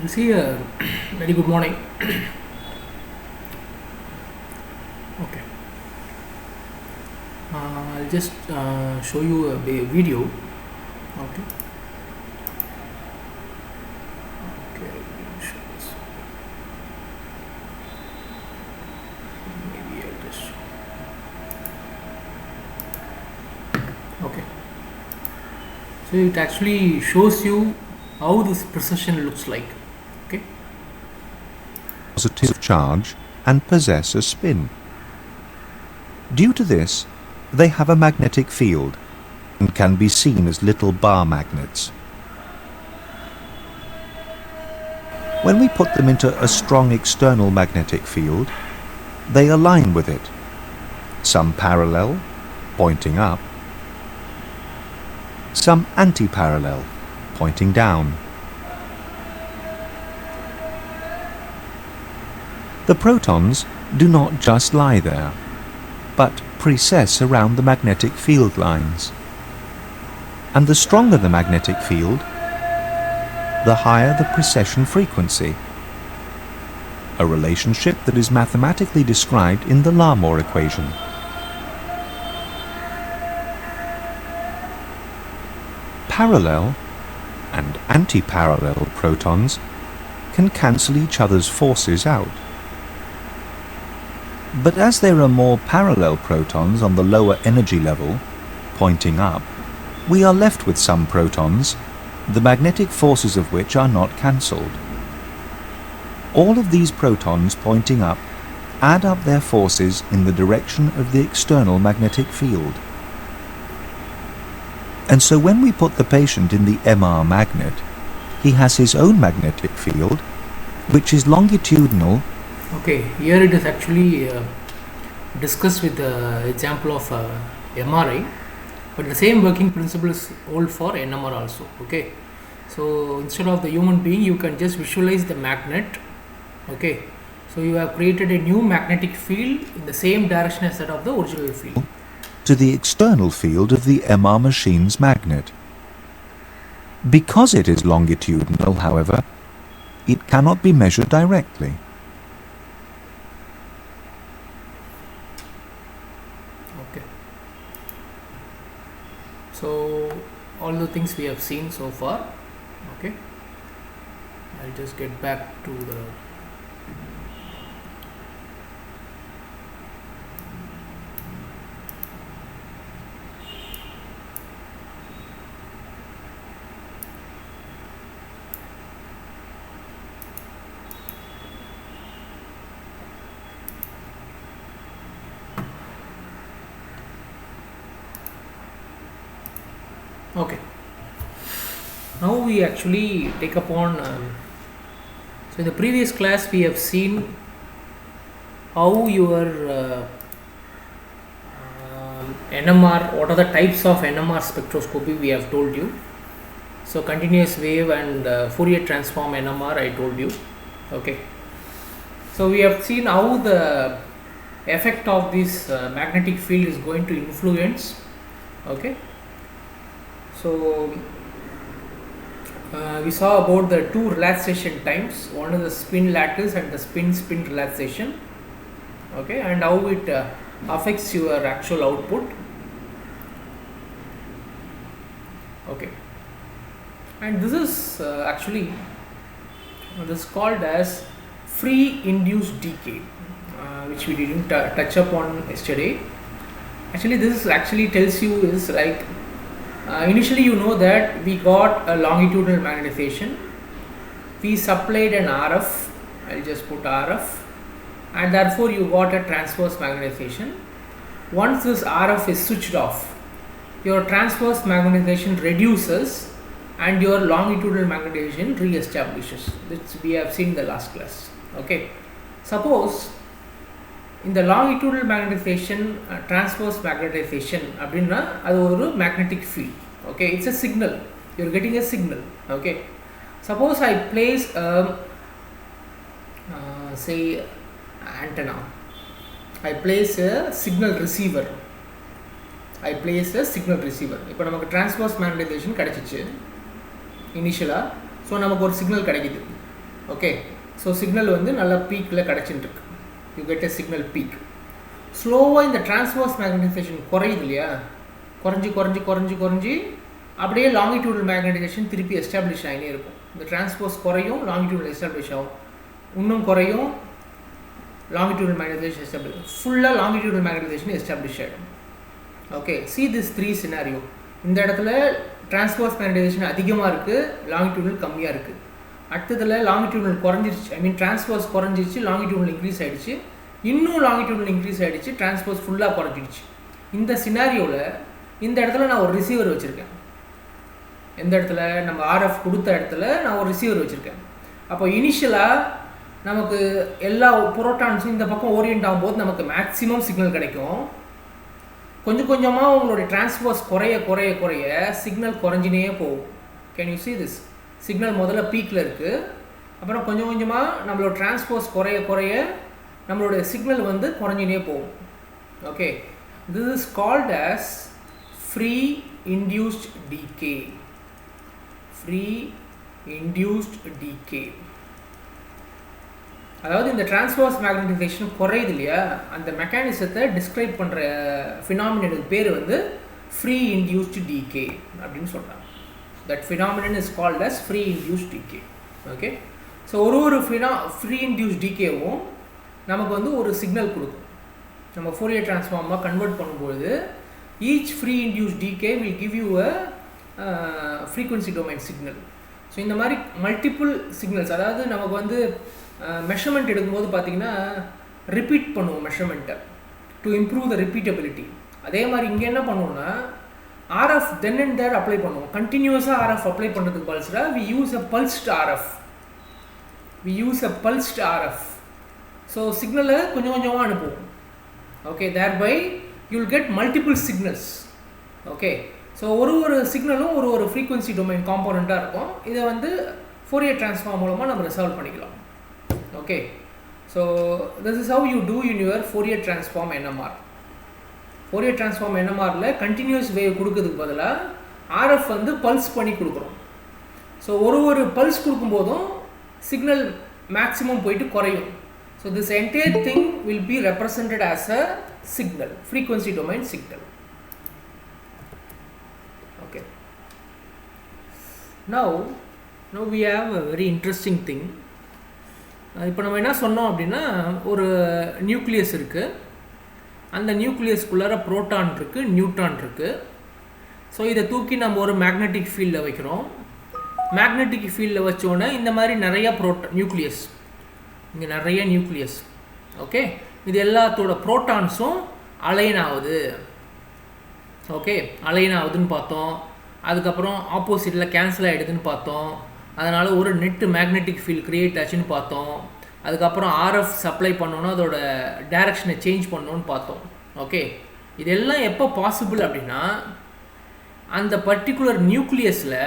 See, very good morning. Okay, I'll just show you a video. Okay. Okay, show this. Maybe I'll just. Okay. So it actually shows you how this precession looks like. Okay. Positive charge and possess a spin. Due to this, they have a magnetic field and can be seen as little bar magnets. When we put them into a strong external magnetic field, they align with it, some parallel, pointing up, some anti-parallel, pointing down. The protons do not just lie there, but precess around the magnetic field lines. And the stronger the magnetic field, the higher the precession frequency, a relationship that is mathematically described in the Nmr equation. Parallel and anti-parallel protons can cancel each other's forces out. But as there are more parallel protons on the lower energy level, pointing up, we are left with some protons, the magnetic forces of which are not cancelled. All of these protons pointing up add up their forces in the direction of the external magnetic field. And so when we put the patient in the MR magnet, he has his own magnetic field, which is longitudinal. Okay, here it is actually discussed with the example of MRI, but the same working principle is hold for NMR also. Okay, so instead of the human being, you can just visualize the magnet. Okay, so you have created a new magnetic field in the same direction as that of the original field, to the external field of the MR machine's magnet. Because it is longitudinal, however, it cannot be measured directly. Okay, so all the things we have seen so far. Okay, I'll just get back to the okay. Now we actually take upon so in the previous class we have seen how your NMR, what are the types of NMR spectroscopy we have told you. So continuous wave and Fourier transform NMR I told you. Okay, so we have seen how the effect of this magnetic field is going to influence. Okay, so we saw about the two relaxation times. One is the spin lattice and the spin relaxation. Okay, and how it affects your actual output. Okay, and this is actually this is called as free induced decay, which we didn't touch upon yesterday. Actually, this is actually tells you is like initially you know that we got a longitudinal magnetization, we supplied an RF, I'll just put RF, and therefore you got a transverse magnetization. Once this RF is switched off, your transverse magnetization reduces and your longitudinal magnetization re-establishes, which we have seen in the last class. Okay, suppose in the longitudinal magnetization, transverse magnetization அப்படின்னா அது ஒரு magnetic field. Okay, it's a signal, you're getting a signal. Okay, suppose I place a say antenna, I place a signal receiver, இப்போ நமக்கு transverse magnetization கிடைச்சிச்சு இனிஷியலாக. So நமக்கு ஒரு signal கிடைக்குது. ஓகே. ஸோ சிக்னல் வந்து நல்ல பீக்கில் கிடச்சிட்டு இருக்கு. You get a signal peak. ஸ்லோவாக இந்த டிரான்ஸ்வர்ஸ் மேக்னடைசேஷன் குறையுது இல்லையா, குறைஞ்சி அப்படியே லாங்கிடியூடல் மேக்னடைசேஷன் திருப்பி எஸ்டாப்ளிஷ் ஆகினே இருக்கும். இந்த டிரான்ஸ்வர்ஸ் குறையும், லாங்கிடியூடல் எஸ்டாப்ளிஷ் ஆகும், இன்னும் குறையும், லாங்கிடியூடல் மேக்னடைசேஷன் எஸ்டாப்ளிஷ், ஃபுல்லாக லாங்கிடியூடல் மேக்னடைசேஷன் எஸ்டாப்ளிஷ் ஆகிடும். Okay, see this 3 scenario. இந்த இடத்துல டிரான்ஸ்வர்ஸ் மேக்னடைசேஷன் அதிகமாக இருக்குது, லாங்கிடியூடல் கம்மியாக இருக்குது. அடுத்ததில் லாங்கிடியூடல் குறைஞ்சிருச்சு, ஐ மீன் டிரான்ஸ்வர்ஸ் குறைஞ்சிருச்சு, லாங்கிடியூடல் இன்க்ரீஸ் ஆகிடுச்சு, இன்னும் லாங்கிடியூடல் இன்க்ரீஸ் ஆகிடுச்சு, டிரான்ஸ்வர்ஸ் ஃபுல்லாக குறைஞ்சிடுச்சு. இந்த சினாரியோவில் இந்த இடத்துல நான் ஒரு ரிசீவர் வச்சுருக்கேன். எந்த இடத்துல நம்ம ஆர்எஃப் கொடுத்த இடத்துல நான் ஒரு ரிசீவர் வச்சுருக்கேன். அப்போ இனிஷியலாக நமக்கு எல்லா புரோட்டான்ஸும் இந்த பக்கம் ஓரியன்ட் ஆகும்போது நமக்கு மேக்ஸிமம் சிக்னல் கிடைக்கும். கொஞ்சம் கொஞ்சமாக உங்களுடைய டிரான்ஸ்வர்ஸ் குறைய சிக்னல் குறைஞ்சினே போகும். Can you see this? Signal முதல்ல பீக்கில் இருக்குது, அப்புறம் கொஞ்சம் கொஞ்சமாக நம்மளோட டிரான்ஸ்வர்ஸ் குறைய நம்மளோட சிக்னல் வந்து குறைஞ்சினே போகும். Okay, this is called as free induced decay. Free induced decay. அதாவது இந்த டிரான்ஸ்வர்ஸ் மேக்னடைசேஷன் குறையுது இல்லையா, அந்த மெக்கானிசத்தை டிஸ்கிரைப் பண்ணுற ஃபினாமினனுக்கு பேர் வந்து ஃப்ரீ இன்டியூஸ்டு டீகே அப்படின்னு சொல்கிறாங்க. That phenomenon is called as free induced decay. Okay, so ஒரு ஃப்ரீ இன்டியூஸ்ட் டீகேவும் நமக்கு வந்து ஒரு சிக்னல் கொடுக்கும். நம்ம ஃபோரியர் டிரான்ஸ்ஃபார்மாக கன்வெர்ட் பண்ணும்போது each free induced decay will give you a frequency domain signal. So இந்த மாதிரி மல்டிபிள் சிக்னல்ஸ், அதாவது நமக்கு வந்து மெஷர்மெண்ட் எடுக்கும்போது பார்த்தீங்கன்னா ரிப்பீட் பண்ணுவோம் மெஷர்மெண்ட்டை டு இம்ப்ரூவ் த ரிப்பீட்டபிலிட்டி. அதே மாதிரி இங்கே என்ன பண்ணுவோம்னா RF then and there apply பண்ணுவோம். கண்டினியூஸாக ஆர்எஃப் அப்ளை பண்ணுறதுக்கு பதிலாக we use a pulsed RF. So சிக்னலை கொஞ்சம் கொஞ்சமாக அனுப்புவோம். Okay, thereby you will get multiple signals. Okay, so ஒரு சிக்னலும் ஒரு ஃப்ரீக்வன்சி டொமைன் காம்போனண்ட்டாக இருக்கும். இதை வந்து ஃபோரியர் டிரான்ஸ்ஃபார்ம் மூலமாக நம்ம ரிசால்வ் பண்ணிக்கலாம். Okay, so this is how you do in your Fourier transform NMR. Fourier transform NMRல continuous wave கொடுக்கிறதுக்கு பதிலாக RF வந்து பல்ஸ் பண்ணி கொடுக்குறோம். ஸோ ஒரு பல்ஸ் கொடுக்கும்போதும் சிக்னல் மேக்ஸிமம் போயிட்டு குறையும். So this entire thing will be represented as a signal, frequency domain signal. Okay, now we have a very interesting thing. இப்போ நம்ம என்ன சொன்னோம் அப்படின்னா, ஒரு நியூக்ளியஸ் இருக்குது, அந்த நியூக்ளியஸ்குள்ளார புரோட்டான் இருக்குது, நியூட்ரான் இருக்குது. ஸோ இதை தூக்கி நம்ம ஒரு மேக்னெட்டிக் ஃபீல்டில் வைக்கிறோம். மேக்னெட்டிக் ஃபீல்டில் வச்சோன்னே இந்த மாதிரி நிறையா நியூக்ளியஸ், இங்கே நிறைய நியூக்ளியஸ். ஓகே, இது எல்லாத்தோட புரோட்டான்ஸும் அலைன் ஆகுது. ஓகே, அலைன் ஆகுதுன்னு பார்த்தோம். அதுக்கப்புறம் ஆப்போசிட்டில் கேன்சல் ஆகிடுதுன்னு பார்த்தோம். அதனால் ஒரு நெட்டு மேக்னெட்டிக் ஃபீல்ட் க்ரியேட் ஆச்சுன்னு பார்த்தோம். அதுக்கப்புறம் ஆர்எஃப் சப்ளை பண்ணோன்னா அதோட டைரக்ஷனை சேஞ்ச் பண்ணோன்னு பார்த்தோம். ஓகே, இதெல்லாம் எப்போ பாசிபிள் அப்படின்னா, அந்த பர்டிகுலர் நியூக்ளியஸில்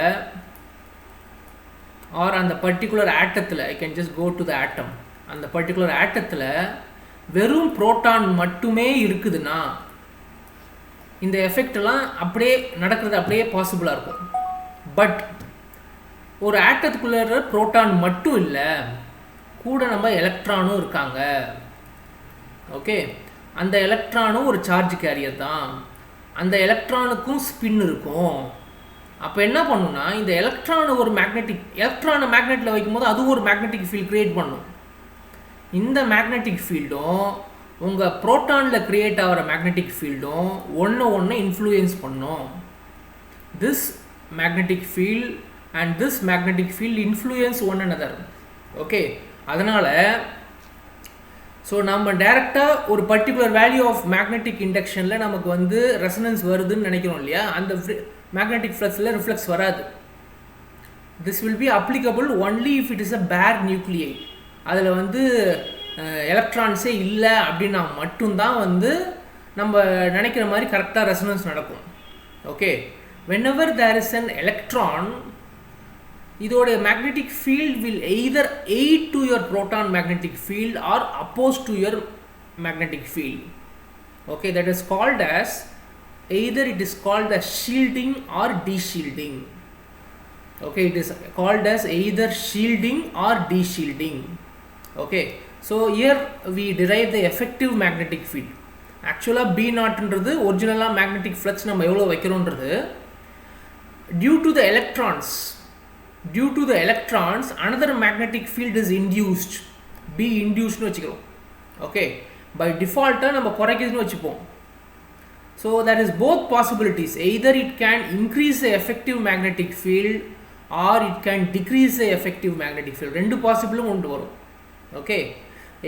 ஆர் அந்த பர்டிகுலர் ஆட்டத்தில், I can just go to the atom, அந்த பர்டிகுலர் ஆட்டத்தில் வெறும் புரோட்டான் மட்டுமே இருக்குதுன்னா இந்த எஃபெக்டெல்லாம் அப்படியே நடக்கிறது அப்படியே பாசிபிளாக இருக்கும். பட் ஒரு ஆட்டத்துக்குள்ள புரோட்டான் மட்டும் இல்லை, கூட நம்ம எலக்ட்ரானும் இருக்காங்க. ஓகே, அந்த எலக்ட்ரானும் ஒரு சார்ஜ் கேரியர் தான், அந்த எலக்ட்ரானுக்கும் ஸ்பின் இருக்கும். அப்போ என்ன பண்ணுன்னா, இந்த எலக்ட்ரானை மேக்னெட்டில் வைக்கும்போது அது ஒரு மேக்னெட்டிக் ஃபீல்ட் க்ரியேட் பண்ணும். இந்த மேக்னெட்டிக் ஃபீல்டும் உங்கள் புரோட்டானில் க்ரியேட் ஆகிற மேக்னெட்டிக் ஃபீல்டும் ஒன்று இன்ஃப்ளூயன்ஸ் பண்ணும். This magnetic field and this magnetic field influence one another. Okay, அதனால் ஸோ நம்ம டைரெக்டாக ஒரு பர்டிகுலர் வேல்யூ ஆஃப் மேக்னெட்டிக் இண்டக்ஷனில் நமக்கு வந்து ரெசனன்ஸ் வருதுன்னு நினைக்கிறோம் இல்லையா, அந்த மேக்னெட்டிக் ஃப்ளக்ஸில் ரிஃப்ளெக்ஸ் வராது. This will be applicable only if it is a பேர் நியூக்ளியை. அதில் வந்து எலக்ட்ரான்ஸே இல்லை அப்படின்னா மட்டும்தான் வந்து நம்ம நினைக்கிற மாதிரி கரெக்டாக ரெசனன்ஸ் நடக்கும். Okay, whenever there is an electron, இதோட magnetic field will either aid to your proton magnetic field or oppose to your magnetic field. Okay, that is called as either it is called as shielding or de-shielding. Okay, it is called as either shielding or de-shielding. Okay, so here we derive the effective magnetic field. Actually B naught ன்றது ஒரிஜினலா magnetic flux நம்ம எவ்வளவு வைக்கிறோம்ன்றது due to the electrons another magnetic field is induced. B induced னு வெச்சுக்கிறோம். Okay, by default நம்ம குறைக்குதுன்னு வெச்சுப்போம். So there is both possibilities, either it can increase the effective magnetic field or it can decrease the effective magnetic field. ரெண்டு பாசிபிளும் கொண்டு வரும். Okay,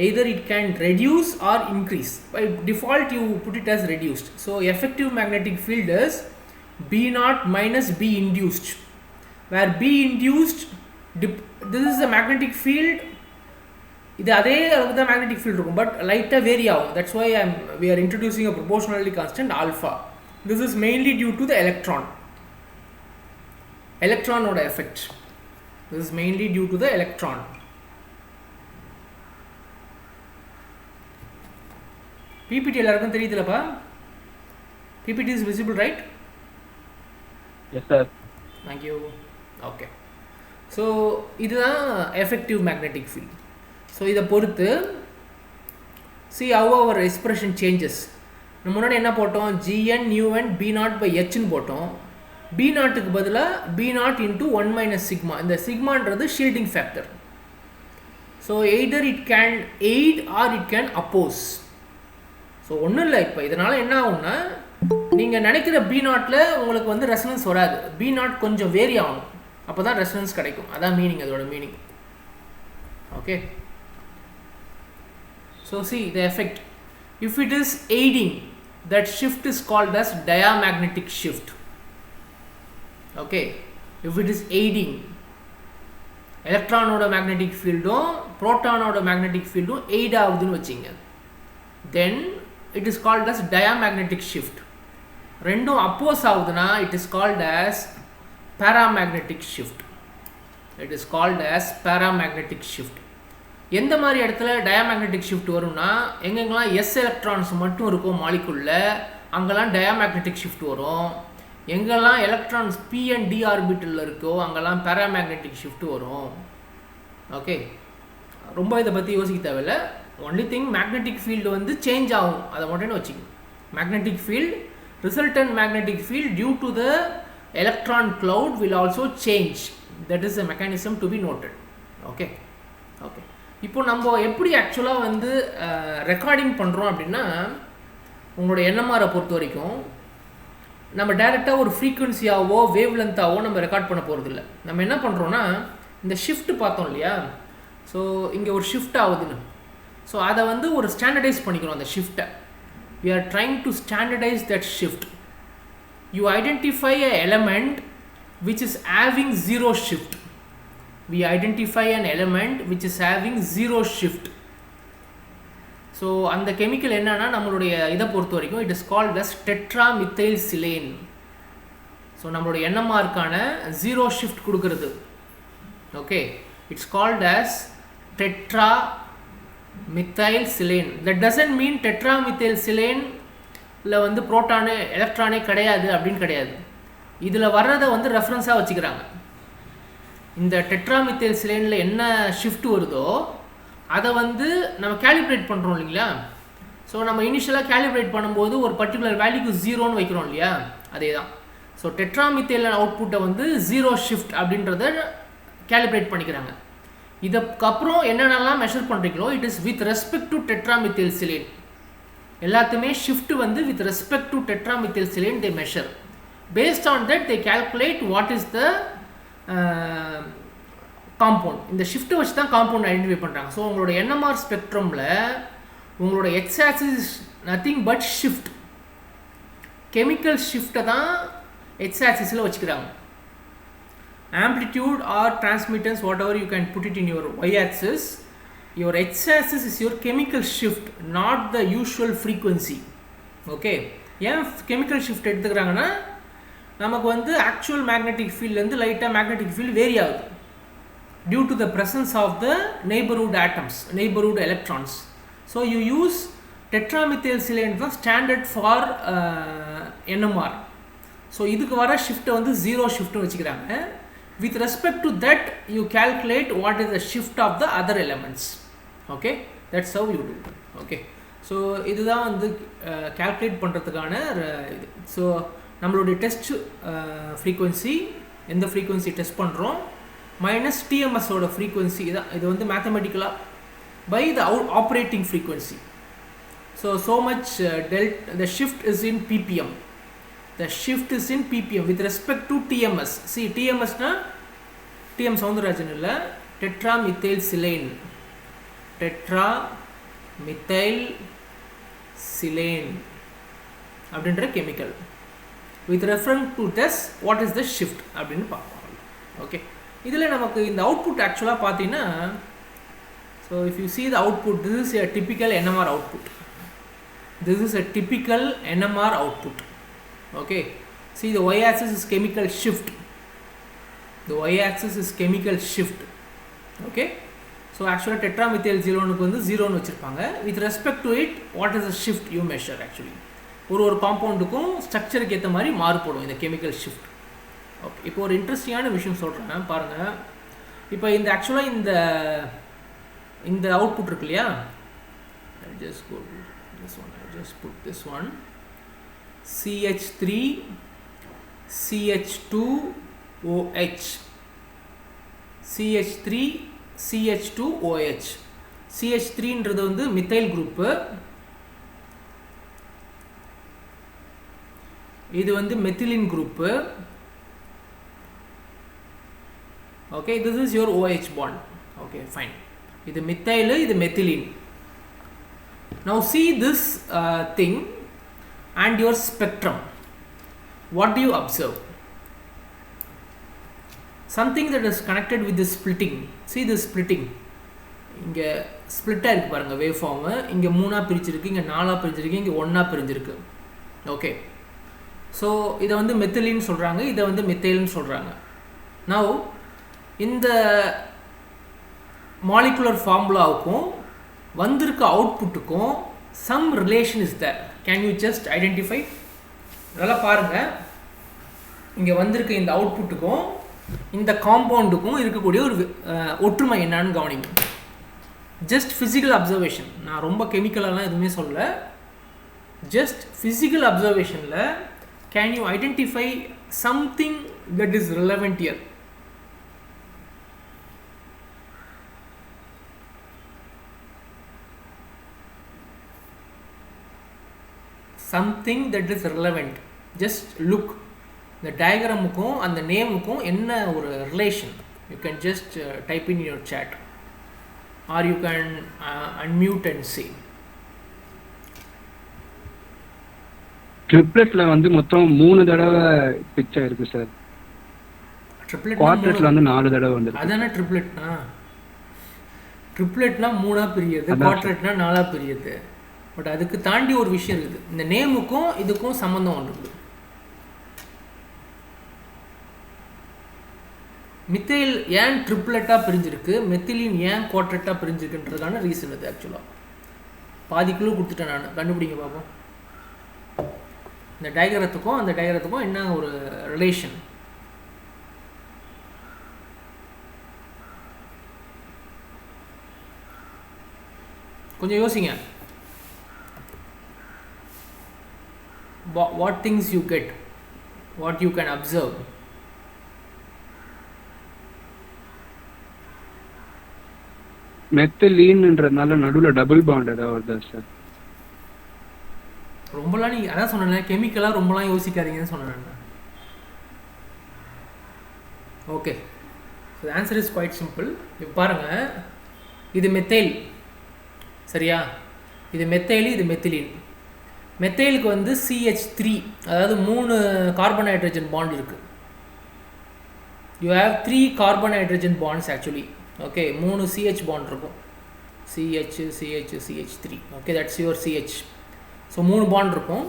either it can reduce or increase. By default you put it as reduced. So effective magnetic field is B naught minus B induced, where B induced, this is the magnetic field, இது அதே அளவுக்கு தான் magnetic field இருக்கும், but லைட்டாக vary ஆகும். That's why we are introducing a proportionality constant alpha. This is mainly due to the electron effect. This is mainly due to the electron. PPT எல்லாருக்கும் தெரியுதுலப்பா? PPT is visible, right? Yes sir. Thank you. Okay, so இதுதான் effective magnetic field. So இதை பொறுத்து see how our expression changes. நம்ம முன்னாடி என்ன போட்டோம், gn un b naught by h ன்னு போட்டோம். b நாட்டுக்கு பதிலாக b naught into 1 minus sigma. இந்த சிக்மான்றது shielding factor. So either it can aid or it can oppose. So ஒன்றும் இல்லை, இப்போ இதனால் என்ன ஆகும்னா நீங்கள் நினைக்கிற b நாட்டில் உங்களுக்கு வந்து ரெசனன்ஸ் வராது. b நாட் கொஞ்சம் வேரி ஆகணும், அப்போ தான் ரெசனன்ஸ் கிடைக்கும். அதான் மீனிங், அதோட meaning. Okay, so see the effect. If it is aiding, that shift is called as diamagnetic shift. Okay, if it is aiding, electron oda magnetic field proton oda magnetic field aid ஆகுதுன்னு வெச்சீங்க, then it is called as diamagnetic shift. ரெண்டும் oppose ஆகுதுனா it is called as paramagnetic shift. It is called as paramagnetic shift. எந்த மாதிரி இடத்துல diamagnetic shift வரும்னா, எங்கெங்கெல்லாம் S electrons மட்டும் இருக்கும் மாலிகுல்ல அங்கெல்லாம் டயாமேக்னெட்டிக் ஷிஃப்ட் வரும். எங்கெல்லாம் எலக்ட்ரான்ஸ் பி அண்ட் டி ஆர்பிட்டலில் இருக்கோ அங்கெல்லாம் பேராமேக்னெட்டிக் ஷிஃப்ட் வரும். ஓகே, ரொம்ப இதை பற்றி யோசிக்க தேவையில்லை. ஒன்லி திங் மேக்னெட்டிக் ஃபீல்டு வந்து சேஞ்ச் ஆகும், அதை மட்டும் வச்சுக்கணும். Magnetic field, resultant magnetic field due to the electron cloud will also change. That is a mechanism to be noted. Okay okay, இப்போ நம்ம எப்படி ஆக்சுவலாக வந்து ரெக்கார்டிங் பண்ணுறோம் அப்படின்னா, உங்களோட என்எம்ஆரை பொறுத்த வரைக்கும் நம்ம டைரெக்டாக ஒரு ஃப்ரீக்குவன்சியாவோ வேவ் லென்த்தாவோ நம்ம ரெக்கார்ட் பண்ண போகிறதில்ல. நம்ம என்ன பண்ணுறோன்னா, இந்த ஷிஃப்ட் பார்த்தோம் இல்லையா, ஸோ இங்கே ஒரு ஷிஃப்ட் ஆகுதுன்னு, ஸோ அதை வந்து ஒரு ஸ்டாண்டர்டைஸ் பண்ணிக்கிறோம். அந்த ஷிஃப்ட்டை we are trying to standardize that shift. You identify a element which is having zero shift. We identify an element which is having zero shift. So அந்த கெமிக்கல் என்னன்னா, நம்மளுடைய இதை பொறுத்த வரைக்கும் it is called as tetramethylsilane. So நம்மளுடைய NMRக்கான zero shift கொடுக்கறது. Okay, it's called as tetramethylsilane. That doesn't mean tetramethylsilane வந்து புரோட்டானு எலக்ட்ரானே கிடையாது அப்படின்னு கிடையாது. இதில் வர்றதை வந்து ரெஃபரன்ஸாக வச்சுக்கிறாங்க. இந்த டெட்ராமித்தைல்சிலேனில் என்ன ஷிஃப்ட் வருதோ அதை வந்து நம்ம கேலிப்ரேட் பண்ணுறோம் இல்லைங்களா. ஸோ நம்ம இனிஷியலாக கேலிப்ரேட் பண்ணும்போது ஒரு பர்டிகுலர் வேல்யூக்கு ஜீரோன்னு வைக்கிறோம் இல்லையா, அதே தான். ஸோ டெட்ராமித்தைல் அவுட்புட்டை வந்து ஜீரோ ஷிஃப்ட் அப்படின்றத கேலிப்ரேட் பண்ணிக்கிறாங்க. இதுக்கப்புறம் என்னென்னலாம் மெஷர் பண்ணுறீங்களோ it is with respect to tetramethylsilane. எல்லாத்துமே ஷிஃப்ட் வந்து with respect to tetramethylsilane they measure. Based on that they calculate what is the compound. இந்த ஷிஃப்ட்டை வச்சு தான் காம்பவுண்ட் ஐடென்டிஃபை பண்ணுறாங்க. ஸோ உங்களோட NMR ஸ்பெக்ட்ரமில் உங்களோட X axis is nothing but shift. Chemical ஷிஃப்ட்டை தான் எக்ஸ் ஆக்சிஸில் வச்சுக்கிறாங்க. Amplitude or transmittance whatever you can put it in your Y axis. Your X axis is your chemical shift, not the usual frequency. Okay, ஏன் chemical shift எடுத்துக்கிறாங்கன்னா, நமக்கு வந்து actual magnetic ஃபீல்ட்லேருந்து லைட்டாக மேக்னெட்டிக் ஃபீல்டு வேரி ஆகுது due to the presence of the neighbourhood atoms, neighbourhood electrons. So you use tetramethylsilane தான் standard for NMR. So இதுக்கு வர ஷிஃப்ட்டை வந்து ஜீரோ ஷிஃப்ட்னு வச்சுக்கிறாங்க. with respect to that you calculate what is the shift of the other elements. Okay, that's how you do. Okay, so இதுதான் வந்து calculate பண்ணுறதுக்கான இது. So நம்மளுடைய டெஸ்ட் ஃப்ரீக்வன்சி எந்த ஃப்ரீக்வன்சி டெஸ்ட் பண்ணுறோம் மைனஸ் டிஎம்எஸோட ஃப்ரீக்வன்சி இதான். இது வந்து மேத்தமெட்டிக்கலாக by the operating frequency. So much the shift is in ppm. The shift is in ppm with respect to TMS. See, TMS na TM Soundarajan illa tetramethylsilane. Tetramethylsilane அப்படின்ற chemical. With reference to this, what is the shift அப்படின்னு பார்ப்போம். Okay, இதில் நமக்கு இந்த output ஆக்சுவலாக பார்த்தீங்கன்னா, so if you see the output, this is a typical NMR output. This is a typical NMR output. Okay, see the y-axis is chemical shift. The y-axis is chemical shift. Okay, so actually tetramethylsilane க்கு வந்து 0 னு வச்சிருப்பாங்க. With respect to it, what is the shift you measure actually? ஒரு காம்பவுண்டுக்கும் ஸ்ட்ரக்சருக்கு ஏற்ற மாதிரி மாறுபடும் இந்த chemical shift. Okay, இப்போ ஒரு இன்ட்ரெஸ்டிங்கான விஷயம் சொல்கிறேன் பாருங்கள். இப்போ இந்த ஆக்சுவலாக இந்த அவுட்புட் இருக்கு இல்லையா, just go to this one. I just put this one, CH3 CH2OH, CH3 CH2OH. CH3ன்றது வந்து மித்தைல் குரூப்பு, இது வந்து மெத்திலின் group. Okay, this is your OH bond. Okay, fine. இது மித்தைல், இது மெத்திலின். Now see this thing and your spectrum. What do you observe? Something that is connected with the splitting. See the splitting. இங்க ஸ்ப்ளிட்டாக இருக்குது பாருங்கள் wave form. இங்கே 3ஆக பிரிச்சிருக்கு, இங்கே 4ஆக பிரிச்சிருக்கு, இங்கே 1ஆக பிரிஞ்சிருக்கு. Okay, so இதை வந்து மெத்திலின்னு சொல்கிறாங்க, இதை வந்து மெத்தைல்னு சொல்கிறாங்க. நவ் இந்த மாலிகுலர் ஃபார்முலாவுக்கும் வந்திருக்க அவுட்புட்டுக்கும் some relation is there. Can you just identify? நல்லா பாருங்கள், இங்கே வந்திருக்க இந்த அவுட்புட்டுக்கும் இந்த காம்பவுண்டுக்கும் இருக்கக்கூடிய ஒரு ஒற்றுமை என்னன்னு கவனிங்க. ஜஸ்ட் ஃபிசிக்கல் அப்சர்வேஷன், நான் ரொம்ப கெமிக்கலெலாம் எதுவுமே சொல்லலை, ஜஸ்ட் ஃபிசிக்கல் அப்சர்வேஷனில் can you identify something that is relevant here? Something that is relevant. Just look. The diagramமுக்கும் அந்த நேமுக்கும் என்ன ஒரு relation? You can just type in your chat or you can unmute and see. ட்ரிப்ளெட்ல வந்து மொத்தம் 3 தடவை pitch ஆயிருக்கு சார். ட்ரிப்ளெட் குவாட்ரேட்ல வந்து 4 தடவை வந்திருக்கு. அதானே ட்ரிப்ளெட்னா? ட்ரிப்ளெட்னா 3ஆ பிரியுது, குவாட்ரேட்னா 4ஆ பிரியுது. பட் அதுக்கு தாண்டி ஒரு விஷயம் இருக்குது. இந்த நேமுக்கும் இதுக்கும் சம்மந்தம் ஒன்று இருக்குது. மித்தைல் ஏன் ட்ரிப்ளெட்டாக பிரிஞ்சிருக்கு, மெத்திலின் ஏன் குவாட்ரேட்டாக பிரிஞ்சிருக்குன்றதுக்கான ரீசன் இது. ஆக்சுவலாக பாதிக்குள்ளே கொடுத்துட்டேன் நான், கண்டுபிடிங்க பார்ப்போம். இந்த டயக்ராத்துக்கும் அந்த டயக்ராத்துக்கும் என்ன ஒரு ரிலேஷன்? கொஞ்சம் யோசிங்க. What things you get, what you can observe. மெத்திலீன்ன்றதுனால நடுவில் டபுள் பாண்ட் ஏதாவது வருதா சார்? ரொம்பலாம் நீ அதான் சொன்னேன், கெமிக்கலாக ரொம்பலாம் யோசிக்காதீங்கன்னு சொன்னேன். Okay, so answer is quite simple. இப்போ பாருங்கள், இது மெத்தைல் சரியா, இது மெத்தைல், இது மெத்திலின். மெத்தைலுக்கு வந்து CH3, அதாவது 3 கார்பன் ஹைட்ரஜன் பாண்ட் இருக்குது. You have 3 carbon hydrogen bonds actually. Okay, 3 CH bond இருக்கும், CH3. Okay, that's your CH. So 3 bond இருக்கும்.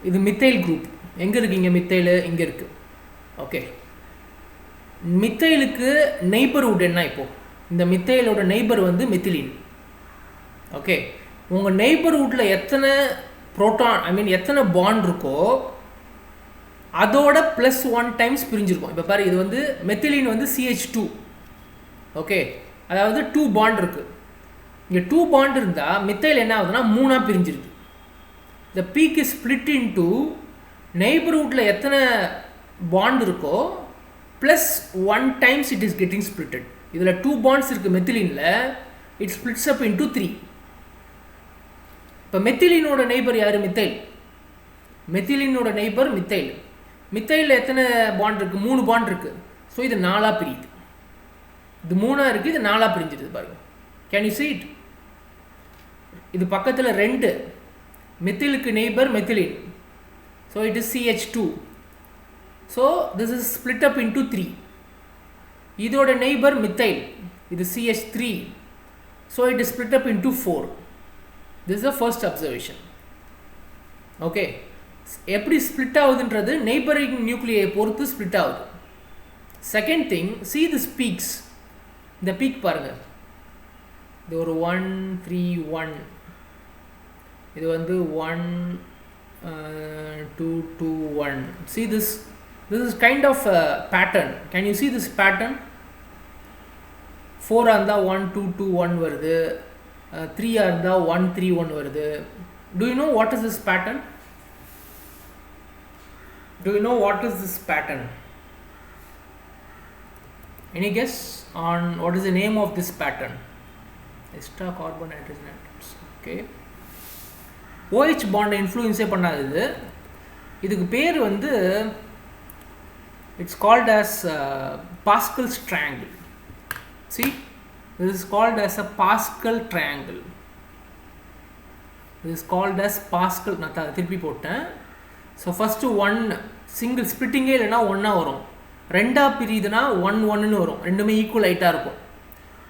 இது மித்தைல் குரூப். எங்கே இருக்குது? இங்கே மித்தைல் இங்கே இருக்குது. ஓகே, மித்தைலுக்கு நெய்பர்வுட் என்ன? இப்போது இந்த மித்தைலோட நெய்பர் வந்து மெத்திலின். ஓகே, உங்கள் நெய்பர்வுட்டில் எத்தனை புரோட்டான், எத்தனை பாண்ட் இருக்கோ அதோட ப்ளஸ் 1 டைம்ஸ் பிரிஞ்சிருக்கும். இப்போ பாரு, இது வந்து மெத்திலின் வந்து CH2. ஓகே, அதாவது 2 பாண்ட் இருக்குது. இங்கே 2 பாண்ட் இருந்தால் மித்தைல் என்ன ஆகுதுன்னா 3 பிரிஞ்சிருக்கு. The peak is split into நெய்பர்ஹுட்டில் எத்தனை பாண்ட் இருக்கோ plus 1 times it is getting splitted. இதில் 2 பாண்ட்ஸ் இருக்குது மெத்திலினில், இட் ஸ்பிளிட்ஸ் அப் இன்டூ 3. இப்போ மெத்திலினோட நெய்பர் யார்? மித்தைல். மெத்திலினோட நெய்பர் மித்தைல். மித்தைலில் எத்தனை பாண்ட் இருக்குது? 3 பாண்ட் இருக்குது. ஸோ இது 4 பிரியுது. இது 3 இருக்குது, இது 4 பிரிஞ்சிடுது பாருங்க. Can you see it? இது பக்கத்தில் 2 மெத்திலுக்கு neighbour methylene. So it is CH2. So this is split up into 3. இதோட நெய்பர் மித்தைல், இது CH3. So it is split up into 4. This is the first observation. Okay, எப்படி split ஆகுதுன்றது neighbouring nuclei பொறுத்து split ஆகுது. Second thing, see this peaks. இந்த peak பாருங்கள், இது ஒரு 1 3 1, இது வந்து 1 2 2 1. See this is kind of a pattern. Can you see this pattern? 4 இருந்தால் 1 2 2 1 வருது, 3 இருந்தால் 1 3 1 வருது. Do you know what is this pattern? Do you know what is this pattern? Any guess on what is the name of this pattern? Extra carbon nitrogen atoms. Okay, OH bond இன்ஃப்ளூயன்ஸே பண்ணாது. இதுக்கு பேர் வந்து it's called as Pascal's triangle. See, this is called as a Pascal triangle. This is called as Pascal. நான் திருப்பி போட்டேன். So first 1 single ஸ்பிளிட்டிங்கே இல்லைனா 1 வரும். 2 பிரியுதுனா 1 1ன்னு வரும், ரெண்டுமே ஈக்குவல் ஹைட்டாக இருக்கும்.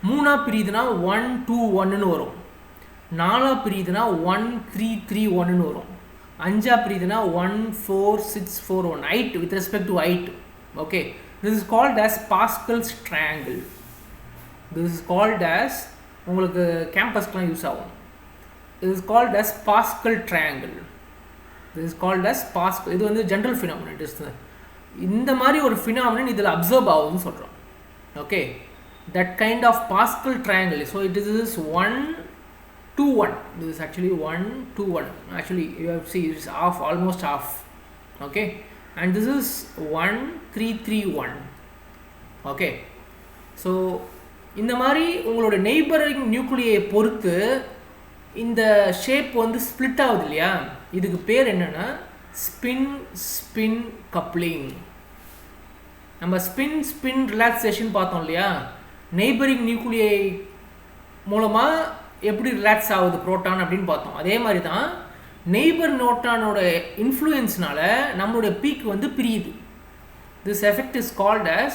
3 பிரியுதுனா 1 2 1ன்னு வரும். 4 பிரியுதுனா 1 3 3 1ன்னு வரும். 5 பிரியுதுனா 1 4 6 4 1. Height with respect to height. Okay, this is called as Pascal's triangle. This is called as, உங்களுக்கு கேம்பஸ்க்குலாம் யூஸ் ஆகும். This is called as Pascal triangle. This is called as Pascal. இது வந்து ஜென்ரல் ஃபினாமினன். இட் இஸ் இந்த மாதிரி ஒரு phenomenon இதில் observe ஆகுதுன்னு சொல்கிறோம். Okay, that kind of Pascal triangle. So it is 1 2 1. This is actually 1 2 1. Actually you have see it's half, almost half. Okay, and this is 1 3 3 1. Okay, so இந்த மாதிரி உங்களோட neighbouring nuclei பொறுத்து இந்த ஷேப் வந்து split ஆகுது இல்லையா, இதுக்கு பேர் என்னென்னா ஸ்பின் ஸ்பின் கப்ளிங். நம்ம ஸ்பின் ஸ்பின் ரிலாக்ஸேஷன் பார்த்தோம் இல்லையா, நெய்பரிங் நியூக்ளியை மூலமாக எப்படி ரிலாக்ஸ் ஆகுது புரோட்டான் அப்படின்னு பார்த்தோம். அதே மாதிரி தான் நெய்பர் நியூட்ரானோட இன்ஃப்ளூயன்ஸ்னால நம்மளுடைய பீக் வந்து பிரியுது. This effect is called as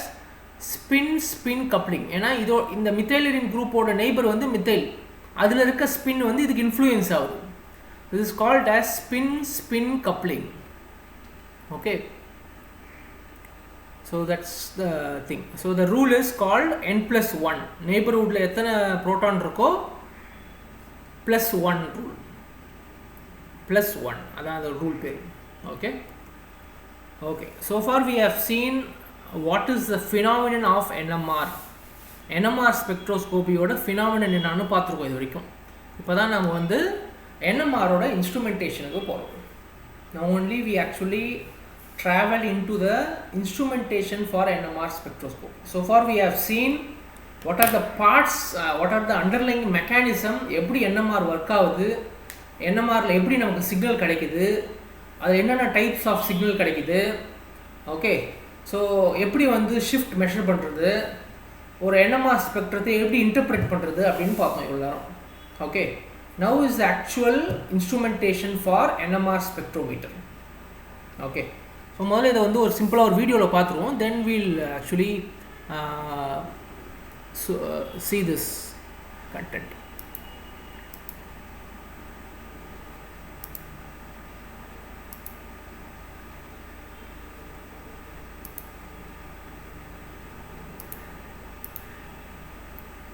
spin spin coupling. ஏன்னா இதோ இந்த மித்தைலின் குரூப்போட நெய்பர் வந்து மித்தைல், அதில் இருக்க ஸ்பின் வந்து இதுக்கு இன்ஃப்ளூயன்ஸ் ஆகுது. This is called as spin spin coupling. Okay, so that's the thing. So the rule is called n+1. நெய்பர்ஹுட்டில் எத்தனை புரோட்டான் இருக்கோ +1 ரூல். +1 அதான் அந்த ரூல் பேர். Okay okay, so far we have seen what is the phenomenon of NMR. NMR ஸ்பெக்ட்ரோஸ்கோபியோட phenomenon என்னன்னு பார்த்துருக்கோம் இது வரைக்கும். இப்போ தான் நம்ம வந்து NMRோட இன்ஸ்ட்ருமெண்டேஷனுக்கு போகிறோம். Now only we actually travel into the instrumentation for NMR spectroscopy. So far we have seen what are the parts, what are the underlying mechanism, எப்படி NMR ஒர்க் ஆகுது, NMRல எப்படி நமக்கு சிக்னல் கிடைக்குது, அது என்னென்ன டைப்ஸ் ஆஃப் சிக்னல் கிடைக்குது. Okay, so எப்படி வந்து ஷிஃப்ட் மெஷர் பண்ணுறது, ஒரு NMR ஸ்பெக்ட்ரத்தை எப்படி இன்டர்பிரேட் பண்ணுறது அப்படின்னு பார்த்தோம் இவ்வளோ நேரம். Okay, now is actual instrumentation for NMR spectrometer. Okay, so முதல்ல இதை வந்து ஒரு சிம்பிளாக ஒரு வீடியோவில் பார்த்துருவோம். Then we'll actually see this content.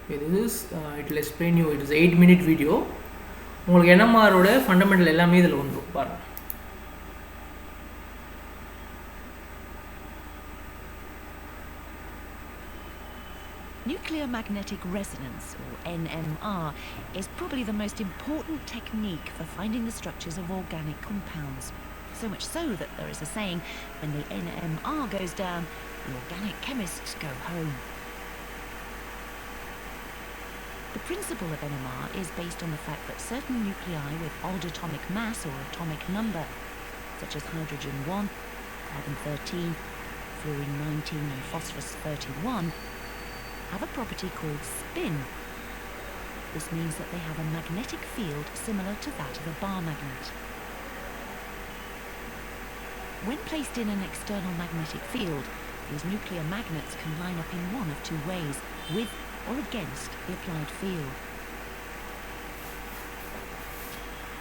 Okay, this is it will explain you. It is 8-minute video. உங்களுக்கு NMR ஓட ஃபண்டமெண்டல் எல்லாமே இதில் வந்துடும் பாருங்கள். Nuclear magnetic resonance, or NMR, is probably the most important technique for finding the structures of organic compounds. So much so that there is a saying, when the NMR goes down, the organic chemists go home. The principle of NMR is based on the fact that certain nuclei with odd atomic mass or atomic number, such as hydrogen 1, carbon 13, fluorine 19 and phosphorus 31, have a property called spin. This means that they have a magnetic field similar to that of a bar magnet. When placed in an external magnetic field, these nuclear magnets can line up in one of two ways, with or against the applied field.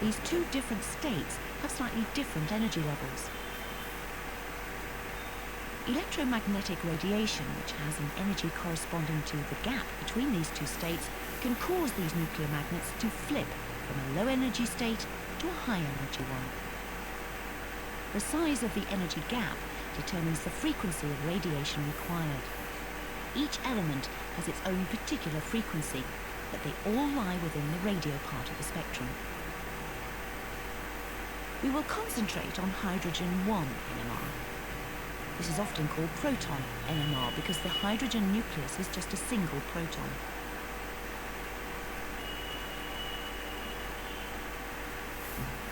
These two different states have slightly different energy levels. Electromagnetic radiation, which has an energy corresponding to the gap between these two states, can cause these nuclear magnets to flip from a low energy state to a high energy one. The size of the energy gap determines the frequency of radiation required. Each element has its own particular frequency, but they all lie within the radio part of the spectrum. We will concentrate on hydrogen 1 NMR. This is often called Proton Nmr because the hydrogen nucleus is just a single proton.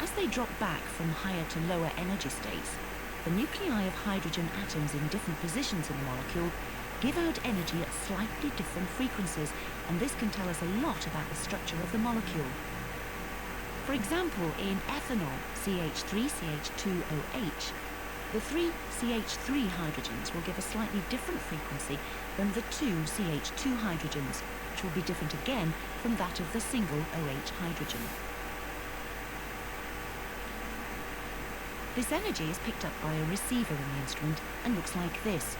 As they drop back from higher to lower energy states, the nuclei of hydrogen atoms in different positions in the molecule give out energy at slightly different frequencies, and this can tell us a lot about the structure of the molecule. For example, in ethanol, CH3CH2OH, the three CH3 hydrogens will give a slightly different frequency than the two CH2 hydrogens, which will be different again from that of the single OH hydrogen. This energy is picked up by a receiver in the instrument and looks like this.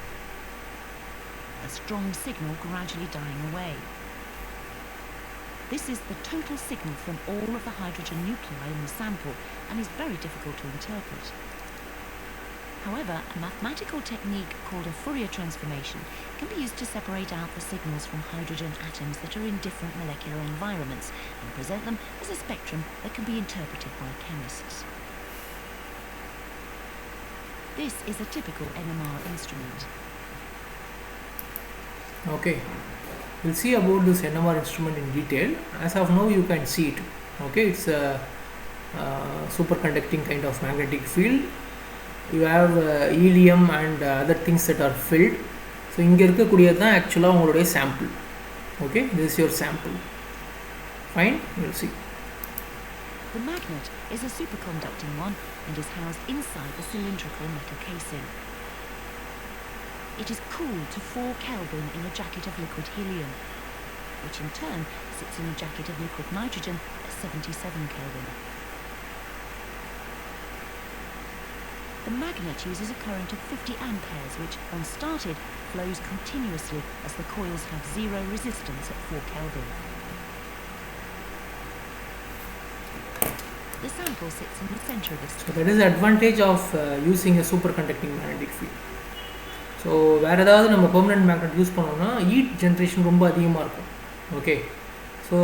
A strong signal gradually dying away. This is the total signal from all of the hydrogen nuclei in the sample and is very difficult to interpret. However, a mathematical technique called a Fourier transformation can be used to separate out the signals from hydrogen atoms that are in different molecular environments and present them as a spectrum that can be interpreted by chemists. This is a typical NMR instrument. Okay, we'll see about this NMR instrument in detail. As of now, you can see it. Okay, it's a superconducting kind of magnetic field. You have helium and other things that are filled. So இங்க இருக்கக்கூடியது தான் actually உங்களுடைய sample. Okay, this is your sample. Fine, we'll see. The magnet is a superconducting one and is housed inside the cylindrical metal casing. It is cooled to 4 Kelvin in a jacket of liquid helium, which in turn sits in a jacket of liquid nitrogen at 77 Kelvin. The magnet uses a current of 50 amperes, which, when started, flows continuously as the coils have zero resistance at 4 Kelvin. The sample sits in the center of this. So that is the advantage of using a superconducting magnetic field. So வேறு ஏதாவது நம்ம permanent magnet use பண்ணோம்னா heat generation ரொம்ப அதிகமாக இருக்கும். Okay, so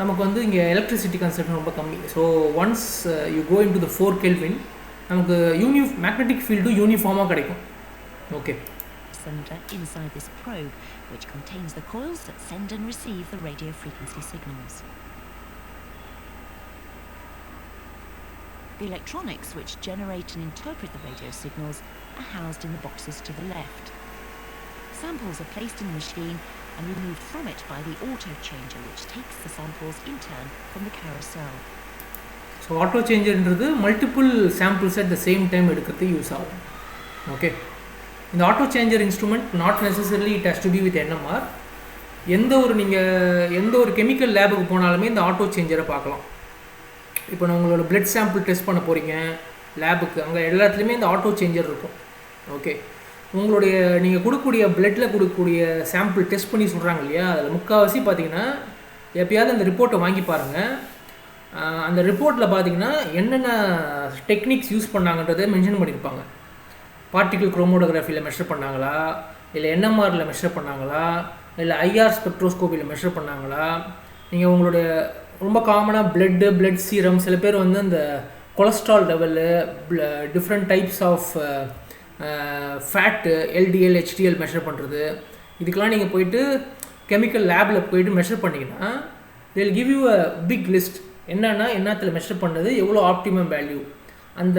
நமக்கு வந்து இங்கே எலக்ட்ரிசிட்டி கன்சப்ஷன் ரொம்ப கம்மி. So once you go in to the 4 Kelvin நமக்கு மேக்னெட்டிக் ஃபீல்டும் யூனிஃபார்மாக கிடைக்கும். Okay, Center inside this probe, which contains the coils that send and receive the radio frequency signals. The electronics which generate and interpret the radio signals are housed in the boxes to the left. Samples are placed in the machine and removed from it by the auto changer, which takes the samples in turn from the carousel. So auto சேஞ்சர்ன்றது multiple samples at the same time எடுக்கிறதுக்கு use ஆகும். Okay, இந்த auto changer instrument not necessarily it has to be with NMR. நீங்கள் எந்த ஒரு chemical லேபுக்கு போனாலுமே இந்த ஆட்டோ சேஞ்சரை பார்க்கலாம். இப்போ நான் உங்களோட பிளட் சாம்பிள் டெஸ்ட் பண்ண போகிறீங்க லேபுக்கு, அங்கே எல்லாத்துலேயுமே இந்த ஆட்டோ சேஞ்சர் இருக்கும். ஓகே, உங்களுடைய நீங்கள் கொடுக்கக்கூடிய பிளட்டில் கொடுக்கக்கூடிய சாம்பிள் டெஸ்ட் பண்ணி சொல்கிறாங்க இல்லையா, அதில் முக்கால்வாசி பார்த்தீங்கன்னா எப்பயாவது அந்த ரிப்போர்ட்டை வாங்கி பாருங்கள். அந்த ரிப்போர்ட்டில் பார்த்தீங்கன்னா என்னென்ன டெக்னிக்ஸ் யூஸ் பண்ணாங்கன்றதை மென்ஷன் பண்ணியிருப்பாங்க. பார்ட்டிகிள் குரோமோட்டோகிராஃபியில் மெஷர் பண்ணாங்களா, இல்லை NMRயில் மெஷர் பண்ணாங்களா, இல்லை ஐஆர் ஸ்பெக்ட்ரோஸ்கோப்பியில் மெஷர் பண்ணாங்களா, நீங்கள் உங்களுடைய ரொம்ப காமனாக பிளட் சீரம், சில பேர் வந்து அந்த cholesterol level, different types of fat, LDL HDL measure பண்ணுறது, இதுக்கெலாம் நீங்கள் போயிட்டு கெமிக்கல் லேபில் போயிட்டு மெஷர் பண்ணிங்கன்னா they will give you a big list. என்னன்னா என்னத்தில் மெஷர் பண்ணது, எவ்வளோ ஆப்டிமம் வேல்யூ, அந்த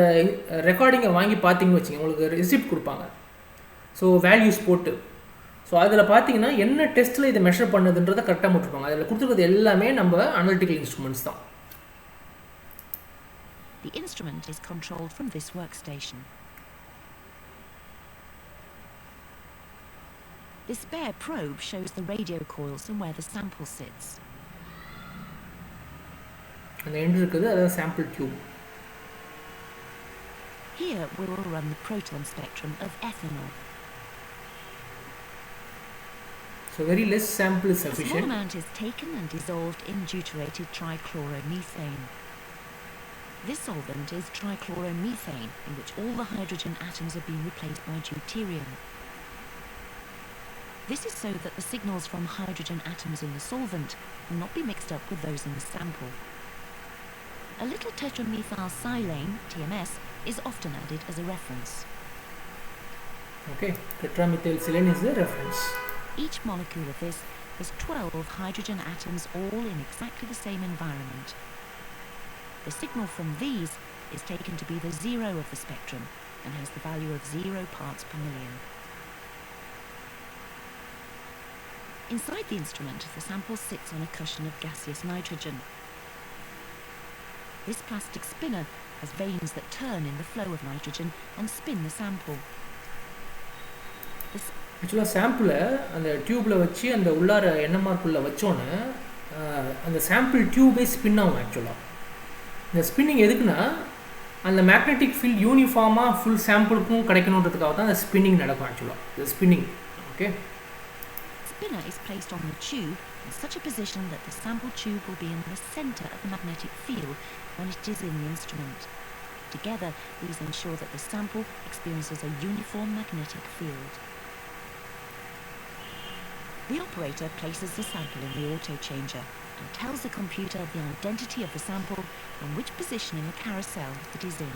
ரெக்கார்டிங்கை வாங்கி பார்த்தீங்கன்னு வச்சுங்க, உங்களுக்கு ரிசிப்ட் கொடுப்பாங்க. ஸோ வேல்யூஸ் போட்டு, ஸோ அதில் பார்த்தீங்கன்னா என்ன டெஸ்ட்டில் இதை மெஷர் பண்ணதுன்றதை கரெக்டாக போட்டுருப்பாங்க. அதில் கொடுத்துருக்கிறது எல்லாமே நம்ம அனலிட்டிக்கல் இன்ஸ்ட்ருமெண்ட்ஸ் தான். The instrument is controlled from this workstation. This bare probe shows the radio coils and where the sample sits. அந்த எண்ட் இருக்குது, அதாவது sample tube. Here we will run the proton spectrum of ethanol. So very less sample is A small sufficient. amount is taken and dissolved in deuterated trichloromethane. This solvent is trichloromethane, in which all the hydrogen atoms have been replaced by deuterium. This is so that the signals from hydrogen atoms in the solvent will not be mixed up with those in the sample. A little tetramethylsilane, TMS, is often added as a reference. Okay, tetramethylsilane is the reference. Each molecule of this has 12 hydrogen atoms all in exactly the same environment. The signal from these is taken to be the zero of the spectrum and has the value of 0 parts per million. Inside the instrument, the sample sits on a cushion of gaseous nitrogen. This plastic spinner has vanes that turn in the flow of nitrogen and spin the sample. ஆக்சுவலாக சாம்பிளை அந்த டியூப்பில் வச்சு அந்த உள்ளார என்எம்ஆர்க்குள்ளே வச்சோன்னே அந்த sample Dube spin ஆகும். ஆக்சுவலாக இந்த ஸ்பின்னிங் எதுக்குன்னா, அந்த மேக்னெட்டிக் ஃபீல்ட் யூனிஃபார்மாக ஃபுல் சாம்பிளுக்கும் கிடைக்கணுன்றதுக்காக தான் அந்த ஸ்பின்னிங் நடக்கும். ஆக்சுவலாக இந்த spinning, okay. Spinner is placed on the tube in such a position that the sample tube will be in the center of the magnetic field when it is in the instrument. Together, these ensure that the sample experiences a uniform magnetic field. The operator places the sample in the auto-changer and tells the computer the identity of the sample and which position in the carousel it is in.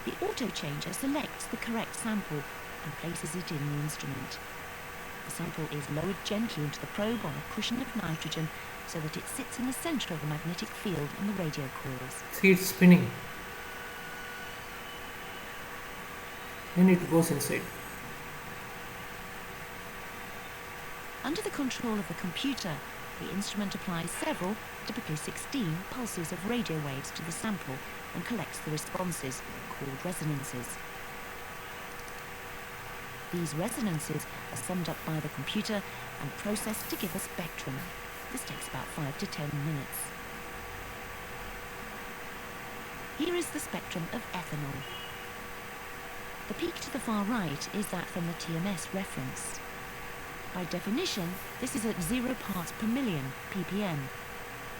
The auto-changer selects the correct sample and places it in the instrument. The sample is lowered gently into the probe on a cushion of nitrogen so that it sits in the center of the magnetic field and the radio coils. See, it's spinning. Then it goes inside. Under the control of the computer, the instrument applies several, typically 16, pulses of radio waves to the sample and collects the responses, called resonances. These resonances are summed up by the computer and processed to give a spectrum. This takes about 5 to 10 minutes. Here is the spectrum of ethanol. The peak to the far right is that from the TMS reference. By definition, this is at 0 parts per million, ppm.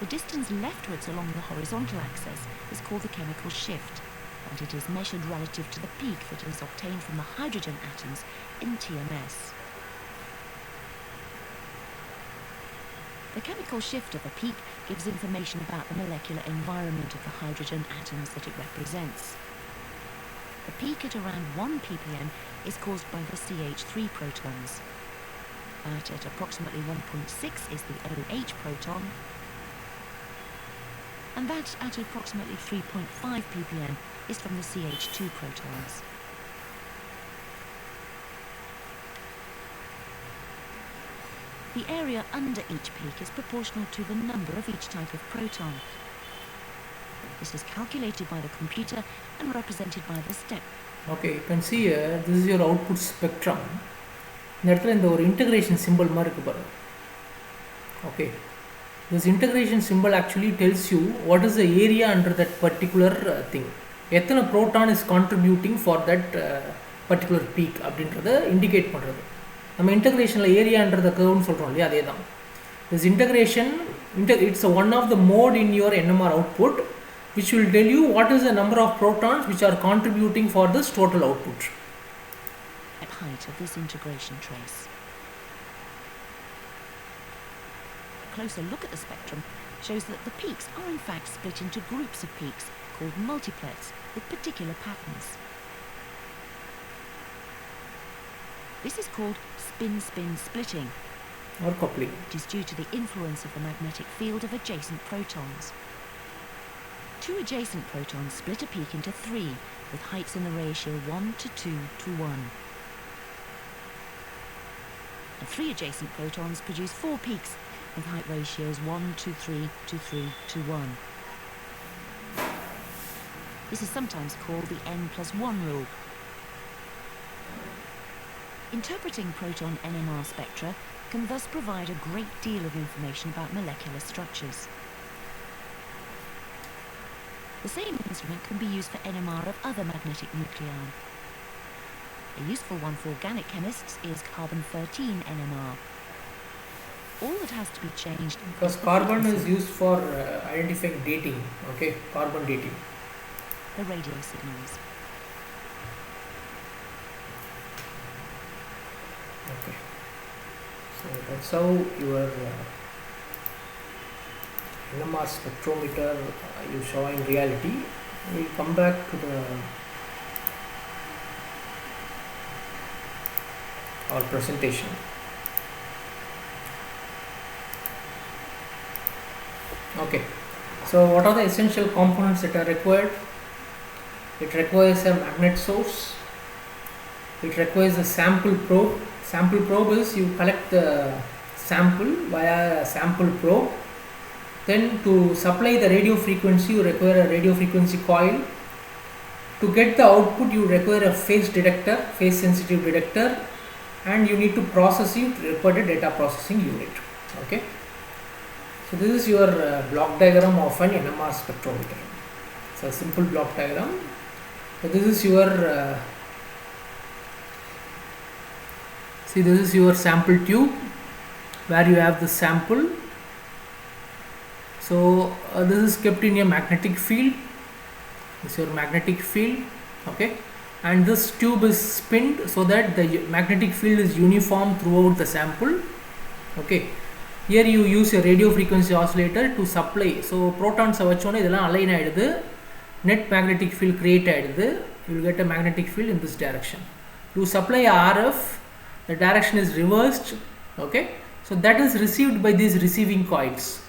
The distance leftwards along the horizontal axis is called the chemical shift, and it is measured relative to the peak that is obtained from the hydrogen atoms in TMS. The chemical shift of a peak gives information about the molecular environment of the hydrogen atoms that it represents. The peak at around 1 ppm is caused by the CH3 protons. That at approximately 1.6 is the OH proton, and that at approximately 3.5 ppm is from the CH2 protons. The area under each peak is proportional to the number of each type of proton. This is calculated by the computer and represented by the step. Okay, you can see here, this is your output spectrum. இந்த இடத்துல இந்த ஒரு integration symbol மாதிரி இருக்கு பாருங்க. Okay, this integration symbol actually tells you what is the area under that particular thing. எத்தனை proton is contributing for that particular peak அப்படின்றத indicate பண்ணுறது. நம்ம இன்டகிரேஷனில் ஏரியான்றத கர்வ்னு சொல்கிறோம் இல்லையா, அதே தான். This integration it's one of the mode in your NMR output which will tell you what is the number of protons which are contributing for this total output. At height of this integration trace. A closer look at the spectrum shows that the peaks are in fact split into groups of peaks called multiplets with particular patterns. This is called spin-spin splitting. Or coupling. It is due to the influence of the magnetic field of adjacent protons. Two adjacent protons split a peak into three, with heights in the ratio 1 to 2 to 1. And three adjacent protons produce four peaks, with height ratios 1 to 3 to 3 to 1. This is sometimes called the n+1 rule. Interpreting proton NMR spectra can thus provide a great deal of information about molecular structures. The same instrument can be used for NMR of other magnetic nuclei. A useful one for organic chemists is carbon-13 NMR. All that has to be changed Because carbon is used for identifying dating, okay, carbon dating. the radio signals. Okay, so that's how your NMR spectrometer you show in reality. We'll come back to our presentation. Okay, so what are the essential components that are required? It requires a magnet source. It requires a sample probe. Sample probe is you collect the sample via a sample probe. Then to supply the radio frequency, you require a radio frequency coil. To get the output, you require a phase detector, phase sensitive detector, and you need to process it, require a data processing unit. Okay. So this is your block diagram of an NMR spectrometer. It's a simple block diagram. So this is your see, this is your sample tube where you have the sample. So this is kept in a magnetic field. This is your magnetic field, okay, and this tube is spinned so that the magnetic field is uniform throughout the sample. Okay, here you use a radio frequency oscillator to supply. So protons vachona idella align aidudhu, net magnetic field create aidudhu, you will get a magnetic field in this direction. You supply RF, the direction is reversed. Okay, so that is received by these receiving coils.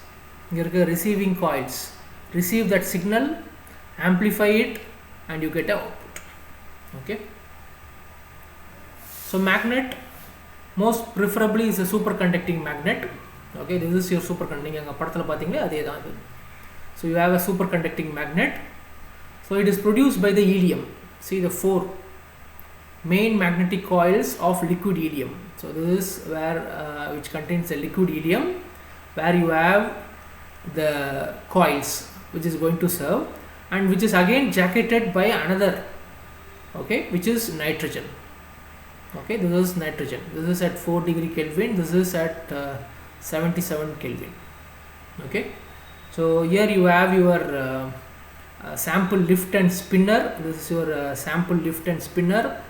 Here are receiving coils, receive that signal, amplify it, and you get a output. Okay, so magnet most preferably is a superconducting magnet. Okay, this is your superconducting. So you have a superconducting magnet. So it is produced by the helium. See the four main magnetic coils of liquid helium. So this is where which contains a liquid helium, where you have the coils which is going to serve, and which is again jacketed by another, okay, which is nitrogen. Okay, this is nitrogen. This is at 4 degree Kelvin. This is at 77 Kelvin. Okay, so here you have your sample lift and spinner. This is your sample lift and spinner.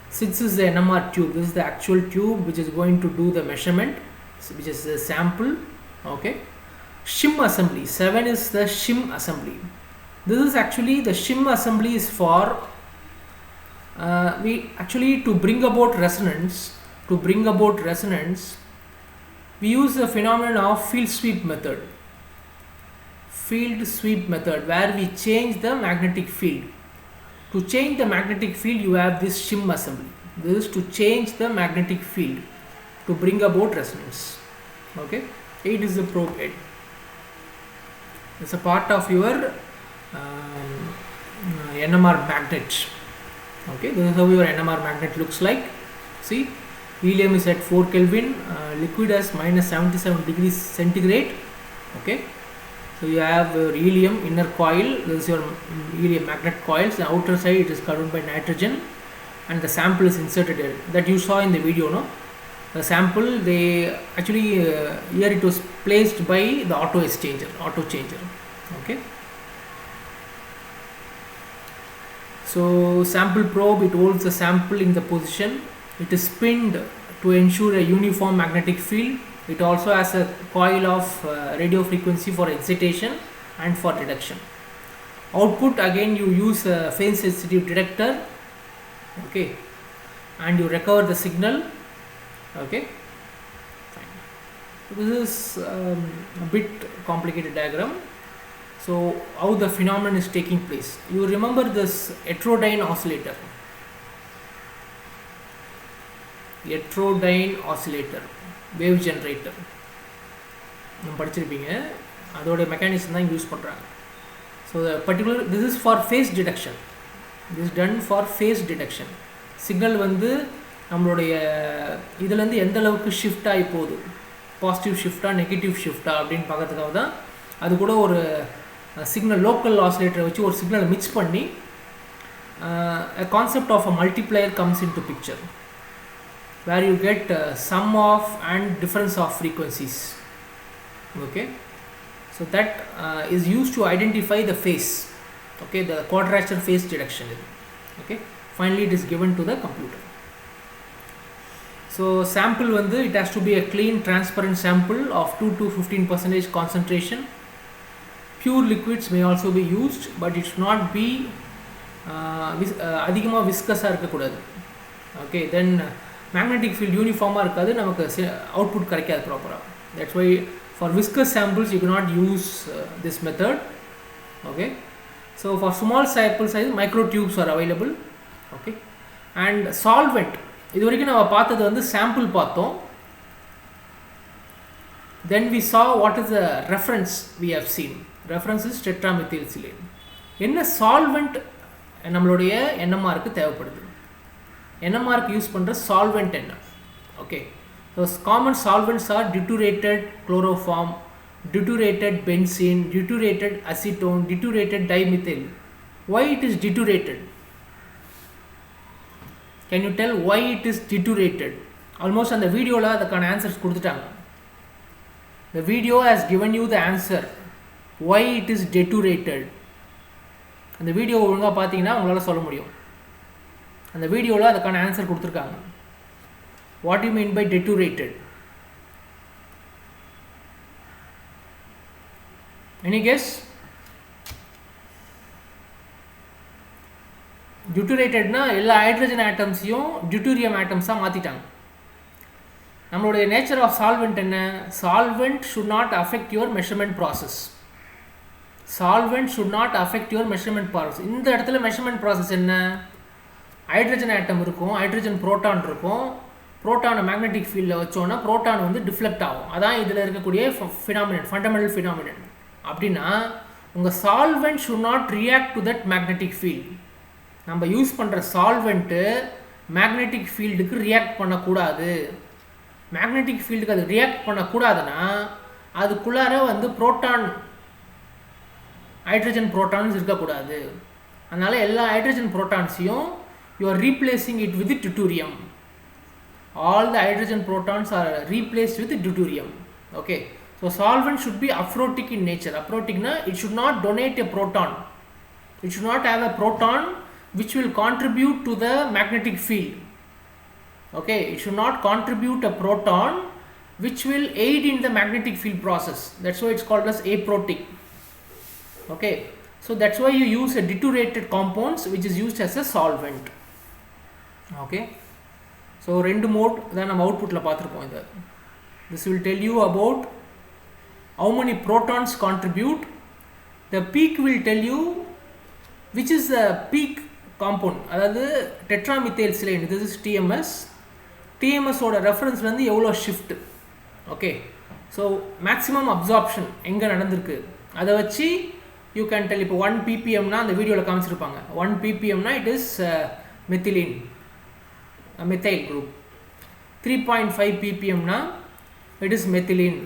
6 is the NMR tube. This is the actual tube which is going to do the measurement, which is the sample. Okay, shim assembly. 7 is the shim assembly. This is actually the shim assembly is for we actually to bring about resonance. To bring about resonance, we use the phenomenon of field sweep method. Field sweep method, where we change the magnetic field. To change the magnetic field, you have this shim assembly. This is to change the magnetic field to bring about resonance. Okay, 8 is the probe head. It's a part of your NMR magnet. Okay, this is how your NMR magnet looks like. See, helium is at 4 Kelvin, liquid has minus 77 degrees centigrade. Okay, so you have your helium inner coil. This is your helium magnet coils. The outer side it is covered by nitrogen, and the sample is inserted here. That you saw in the video, no? The sample, they actually here it was placed by the auto changer. Okay. So sample probe, it holds the sample in the position. It is spinned to ensure a uniform magnetic field. It also has a coil of radio frequency for excitation and for detection. Output, again you use a phase sensitive detector, okay, and you recover the signal, okay. Fine. This is a bit complicated diagram. So how the phenomenon is taking place. You remember this heterodyne oscillator. Heterodyne oscillator, wave generator. நம்ம படிச்சிருப்பீங்க அதோட mechanism தான் use பண்ணுறாங்க. So particular this is for phase detection. This done for phase detection. Signal வந்து நம்மளுடைய இதுலேருந்து எந்த அளவுக்கு ஷிஃப்ட் ஆகி போகுது, பாசிட்டிவ் ஷிஃப்டா நெகட்டிவ் ஷிஃப்டா அப்படின்னு பார்க்கறதுக்காக தான். அது கூட ஒரு சிக்னல் லோக்கல் ஆசிலேட்டரை வச்சு ஒரு சிக்னலை மிக்ஸ் பண்ணி a concept of a multiplier comes into picture, where you get sum of and difference of frequencies, okay. So that is used to identify the phase, okay, the quadrature phase detection, okay. Finally it is given to the computer. So sample vandu it has to be a clean transparent sample of 2 to 15% concentration. Pure liquids may also be used, but it should not be அதிகமாக விஸ்கஸாக இருக்கக்கூடாது, okay. Then magnetic field யூனிஃபார்மாக இருக்காது, நமக்கு output கிடைக்காது ப்ராப்பராக. That's why for viscous samples you cannot use this method, okay. So for small sample size micro tubes are available, okay. And solvent, இது வரைக்கும் நம்ம பார்த்தது வந்து சாம்பிள் பார்த்தோம். Then we saw what is the reference we have seen. Reference is tetramethylsilane. என்ன solvent நம்மளுடைய NMRக்கு தேவைப்படுது, NMRக்கு யூஸ் பண்ணுற சால்வெண்ட் என்ன, okay. So common solvents are deuterated chloroform, deuterated benzene, deuterated acetone, deuterated dimethyl. Why it is deuterated? Can you tell why it is deuterated? Almost அந்த வீடியோவில் அதுக்கான ஆன்சர்ஸ் கொடுத்துட்டாங்க. The video has given you the answer why it is deuterated. அந்த video ஒழுங்காக பார்த்தீங்கன்னா உங்களால் சொல்ல முடியும். அந்த வீடியோவில் அதுக்கான ஆன்சர் கொடுத்துருக்காங்க. What you mean by deuterated? Any guess? டியூட்டரேட்டட்னா எல்லா ஹைட்ரஜன் ஆட்டம்ஸையும் டியூட்டீரியம் ஆட்டம்ஸாக மாற்றிட்டாங்க. நம்மளுடைய நேச்சர் ஆஃப் சால்வெண்ட் என்ன? Solvent should not affect your measurement process. Solvent should not affect your measurement process. இந்த இடத்துல மெஷர்மெண்ட் ப்ராசஸ் என்ன? ஹைட்ரஜன் ஆட்டம் இருக்கும், ஹைட்ரஜன் புரோட்டான் இருக்கும். புரோட்டானை மேக்னெட்டிக் ஃபீல்டில் வச்சோன்னா புரோட்டான் வந்து டிஃப்ளெக்ட் ஆகும். அதான் இதில் இருக்கக்கூடிய ஃபினாமினன், ஃபண்டமெண்டல் ஃபினாமினன். அப்படின்னா உங்கள் solvent should not react to that magnetic field. நம்ம யூஸ் பண்ணுற சால்வெண்ட்டு மேக்னெட்டிக் ஃபீல்டுக்கு ரியாக்ட் பண்ணக்கூடாது. மேக்னெட்டிக் ஃபீல்டுக்கு அது ரியாக்ட் பண்ணக்கூடாதுன்னா அதுக்குள்ளார வந்து புரோட்டான், ஹைட்ரஜன் புரோட்டான்ஸ் இருக்கக்கூடாது. அதனால் எல்லா ஹைட்ரஜன் புரோட்டான்ஸையும் you are replacing it with deuterium. All the hydrogen protons are replaced with deuterium, okay. So solvent should be aprotic in nature. அப்ரோட்டிக்னா it should not donate a proton. It should not have a proton which will contribute to the magnetic field, okay. It should not contribute a proton which will aid in the magnetic field process. That's why it's called as aprotic, okay. So that's why you use a deuterated compounds which is used as a solvent, okay. So rendu mode da nam output la paathirupom. Idu this will tell you about how many protons contribute. The peak will tell you which is the peak compound, அதாவது டெட்ராமித்தேல்சிலேன். this is TMS. TMS ஓட reference வந்து எவ்வளோ shift, okay. So maximum absorption எங்கே நடந்திருக்கு அதை வச்சு you can tell. இப்போ 1 ppmனா அந்த வீடியோவில் காமிச்சிருப்பாங்க. 1 ppmனா it is methylene, methyl group. 3.5 ppmனா இட் இஸ் மெத்திலின்.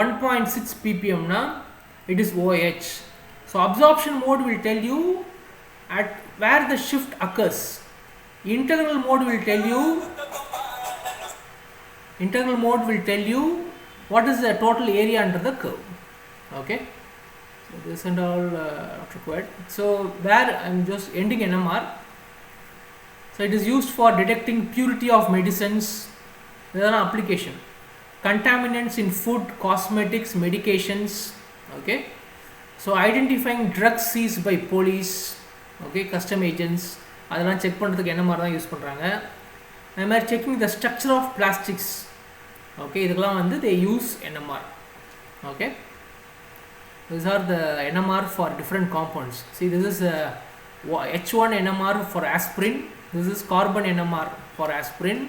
1.6 ppmனா it is OH. So absorption mode will tell you at where the shift occurs. Integral mode will tell you what is the total area under the curve, okay. So this and all not required. So there I am just ending NMR. So it is used for detecting purity of medicines. There is an application. Contaminants in food, cosmetics, medications. Okay. So identifying drugs seized by police. Okay, custom agents. அதெல்லாம் check பண்ணுறதுக்கு NMR தான் use பண்ணுறாங்க. அதே மாதிரி checking the structure of plastics. Okay, இதுக்கெல்லாம் வந்து they use NMR. Okay. These are the NMR for different compounds. See, this is H1 NMR for aspirin. This is carbon NMR for aspirin.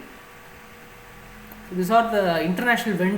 So these are the international vendors.